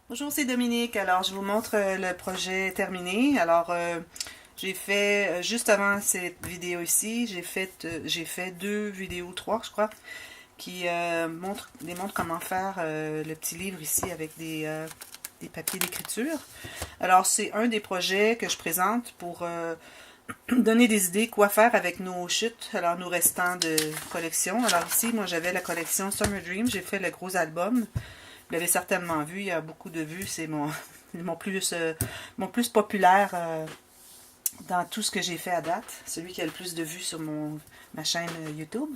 Bonjour, c'est Dominique. Alors, je vous montre le projet terminé. Alors, j'ai fait, juste avant cette vidéo ici, j'ai fait deux vidéos, trois, je crois, qui démontrent comment faire le petit livre ici avec des papiers d'écriture. Alors, c'est un des projets que je présente pour donner des idées quoi faire avec nos chutes, alors nos restants de collection. Alors ici, moi, j'avais la collection Summer Dream. J'ai fait le gros album. Vous l'avez certainement vu, il y a beaucoup de vues. C'est mon plus populaire dans tout ce que j'ai fait à date. Celui qui a le plus de vues sur ma chaîne YouTube.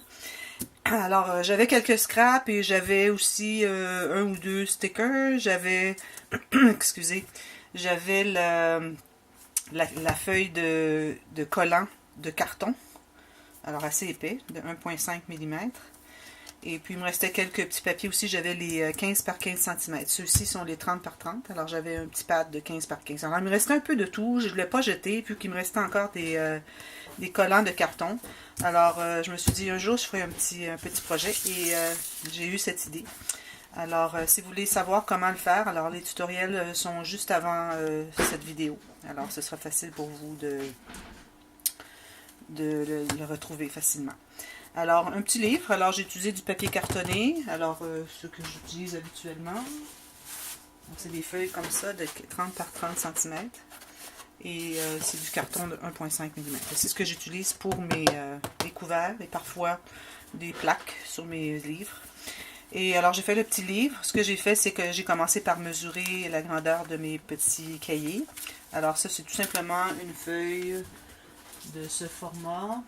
Alors, j'avais quelques scraps et j'avais aussi un ou deux stickers. J'avais, excusez, j'avais la feuille de collant de carton. Alors, assez épais, de 1,5 mm. Et puis, il me restait quelques petits papiers aussi. J'avais les 15 par 15 cm. Ceux-ci sont les 30 par 30. Alors, j'avais un petit pad de 15 par 15. Alors, il me restait un peu de tout. Je ne voulais pas jeter, puis qu'il me restait encore des collants de carton. Alors, je me suis dit, un jour, je ferai un petit projet. Et j'ai eu cette idée. Alors, si vous voulez savoir comment le faire, alors les tutoriels sont juste avant cette vidéo. Alors, ce sera facile pour vous de le retrouver facilement. Alors, un petit livre. Alors, j'ai utilisé du papier cartonné. Alors, ce que j'utilise habituellement. C'est des feuilles comme ça de 30 par 30 cm. Et c'est du carton de 1,5 mm. C'est ce que j'utilise pour mes couverts et parfois des plaques sur mes livres. Et alors, j'ai fait le petit livre. Ce que j'ai fait, c'est que j'ai commencé par mesurer la grandeur de mes petits cahiers. Alors, ça, c'est tout simplement une feuille de ce format.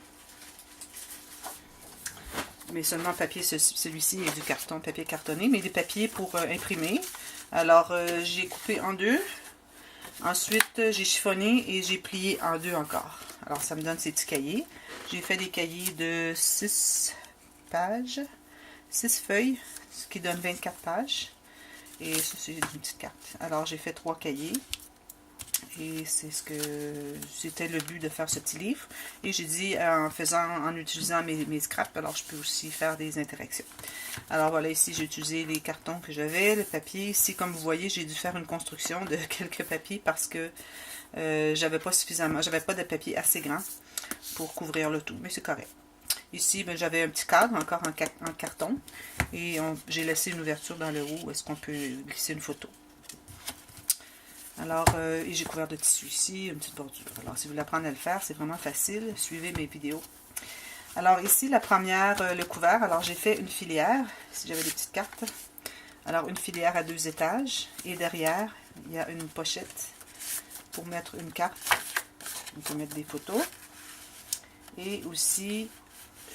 Mais seulement papier, celui-ci est du carton, papier cartonné, mais des papiers pour imprimer. Alors, j'ai coupé en deux. Ensuite, j'ai chiffonné et j'ai plié en deux encore. Alors, ça me donne ces petits cahiers. J'ai fait des cahiers de 6 pages, 6 feuilles, ce qui donne 24 pages. Et ça, c'est une petite carte. Alors, j'ai fait 3 cahiers. Et c'était le but de faire ce petit livre. Et j'ai dit, en utilisant mes scraps, alors je peux aussi faire des interactions. Alors voilà, ici j'ai utilisé les cartons que j'avais, le papier. Ici, comme vous voyez, j'ai dû faire une construction de quelques papiers parce que j'avais pas de papier assez grand pour couvrir le tout, mais c'est correct. Ici, ben, j'avais un petit cadre, encore en carton, et j'ai laissé une ouverture dans le haut où est-ce qu'on peut glisser une photo. Alors, et j'ai couvert de tissu ici, une petite bordure. Alors, si vous voulez apprendre à le faire, c'est vraiment facile. Suivez mes vidéos. Alors, ici, la première, le couvert. Alors, j'ai fait une filière. Ici, j'avais des petites cartes. Alors, une filière à 2 étages. Et derrière, il y a une pochette pour mettre une carte. On peut mettre des photos. Et aussi,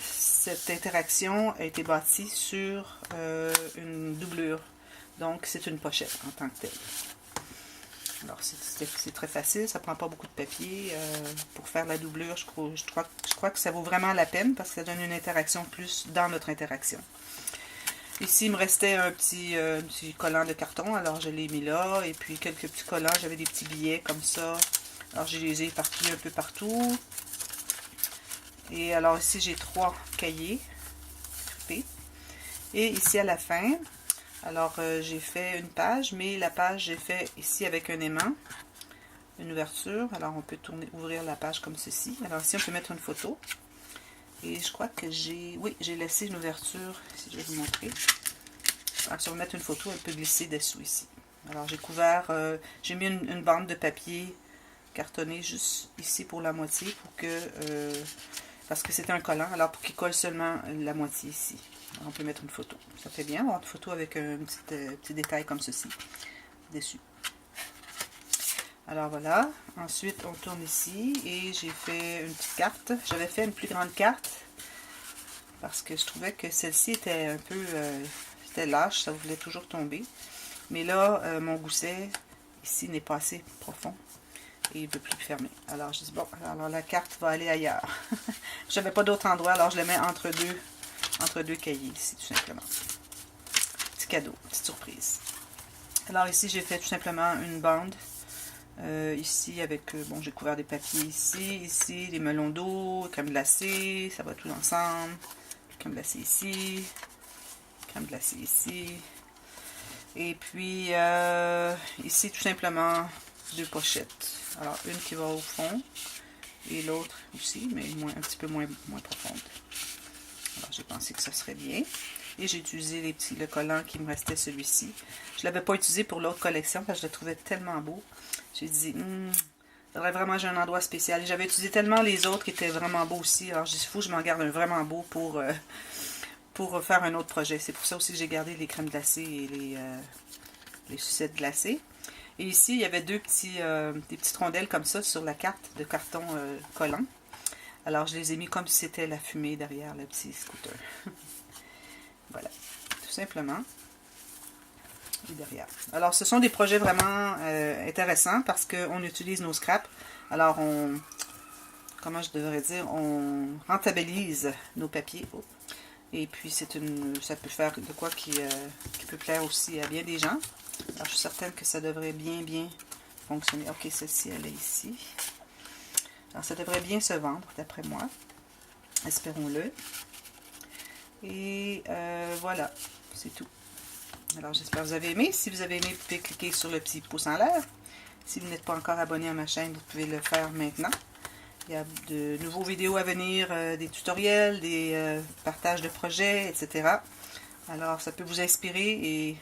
cette interaction a été bâtie sur une doublure. Donc, c'est une pochette en tant que telle. Alors, c'est très facile, ça prend pas beaucoup de papier. Pour faire la doublure, je crois que ça vaut vraiment la peine parce que ça donne une interaction plus dans notre interaction. Ici, il me restait un petit collant de carton, alors je l'ai mis là. Et puis, quelques petits collants, j'avais des petits billets comme ça. Alors, je les ai éparpillés un peu partout. Et alors, ici, j'ai 3 cahiers. Et ici, à la fin, alors, j'ai fait une page, mais la page, j'ai fait ici avec un aimant, une ouverture. Alors, on peut ouvrir la page comme ceci. Alors, ici, on peut mettre une photo. Et je crois que j'ai laissé une ouverture, si je vais vous montrer. Alors, si on veut mettre une photo, elle peut glisser dessous ici. Alors, j'ai couvert, j'ai mis une bande de papier cartonné juste ici pour la moitié, parce que c'était un collant, alors pour qu'il colle seulement la moitié ici. Alors, on peut mettre une photo. Ça fait bien avoir une photo avec un petit détail comme ceci dessus. Alors voilà. Ensuite, on tourne ici et j'ai fait une petite carte. J'avais fait une plus grande carte parce que je trouvais que celle-ci était un peu c'était lâche, ça voulait toujours tomber. Mais là, mon gousset ici n'est pas assez profond et il ne veut plus fermer. Alors je dis bon, alors la carte va aller ailleurs. J'avais pas d'autre endroit, alors je le mets entre deux cahiers ici, tout simplement. Petit cadeau, petite surprise. Alors ici, j'ai fait tout simplement une bande. Ici, avec, bon, j'ai couvert des papiers ici, des melons d'eau, crème glacée, ça va tout ensemble. Crème glacée ici, crème glacée ici. Et puis, ici, tout simplement, 2 pochettes. Alors, une qui va au fond et l'autre aussi, mais un petit peu moins profonde. Alors, j'ai pensé que ça serait bien. Et j'ai utilisé le collant qui me restait, celui-ci. Je ne l'avais pas utilisé pour l'autre collection parce que je le trouvais tellement beau. J'ai dit, faudrait vraiment j'ai un endroit spécial. J'avais utilisé tellement les autres qui étaient vraiment beaux aussi. Alors, j'ai dit, il faut que je m'en garde un vraiment beau pour faire un autre projet. C'est pour ça aussi que j'ai gardé les crèmes glacées et les sucettes glacées. Et ici, il y avait des petites rondelles comme ça sur la carte de carton collant. Alors, je les ai mis comme si c'était la fumée derrière le petit scooter. Voilà, tout simplement. Et derrière. Alors, ce sont des projets vraiment intéressants parce qu'on utilise nos scraps. Alors, comment je devrais dire, on rentabilise nos papiers. Oh. Et puis, ça peut faire de quoi qui peut plaire aussi à bien des gens. Alors, je suis certaine que ça devrait bien fonctionner. Ok, celle-ci, elle est ici. Alors, ça devrait bien se vendre, d'après moi. Espérons-le. Et voilà, c'est tout. Alors, j'espère que vous avez aimé. Si vous avez aimé, vous pouvez cliquer sur le petit pouce en l'air. Si vous n'êtes pas encore abonné à ma chaîne, vous pouvez le faire maintenant. Il y a de nouveaux vidéos à venir, des tutoriels, des partages de projets, etc. Alors, ça peut vous inspirer et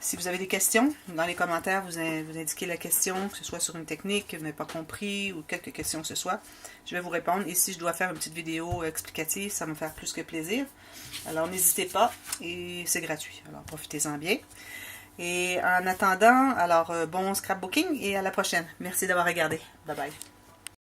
si vous avez des questions, dans les commentaires, vous indiquez la question, que ce soit sur une technique que vous n'avez pas compris ou quelque question que ce soit. Je vais vous répondre. Et si je dois faire une petite vidéo explicative, ça va me faire plus que plaisir. Alors, n'hésitez pas et c'est gratuit. Alors, profitez-en bien. Et en attendant, alors bon scrapbooking et à la prochaine. Merci d'avoir regardé. Bye bye.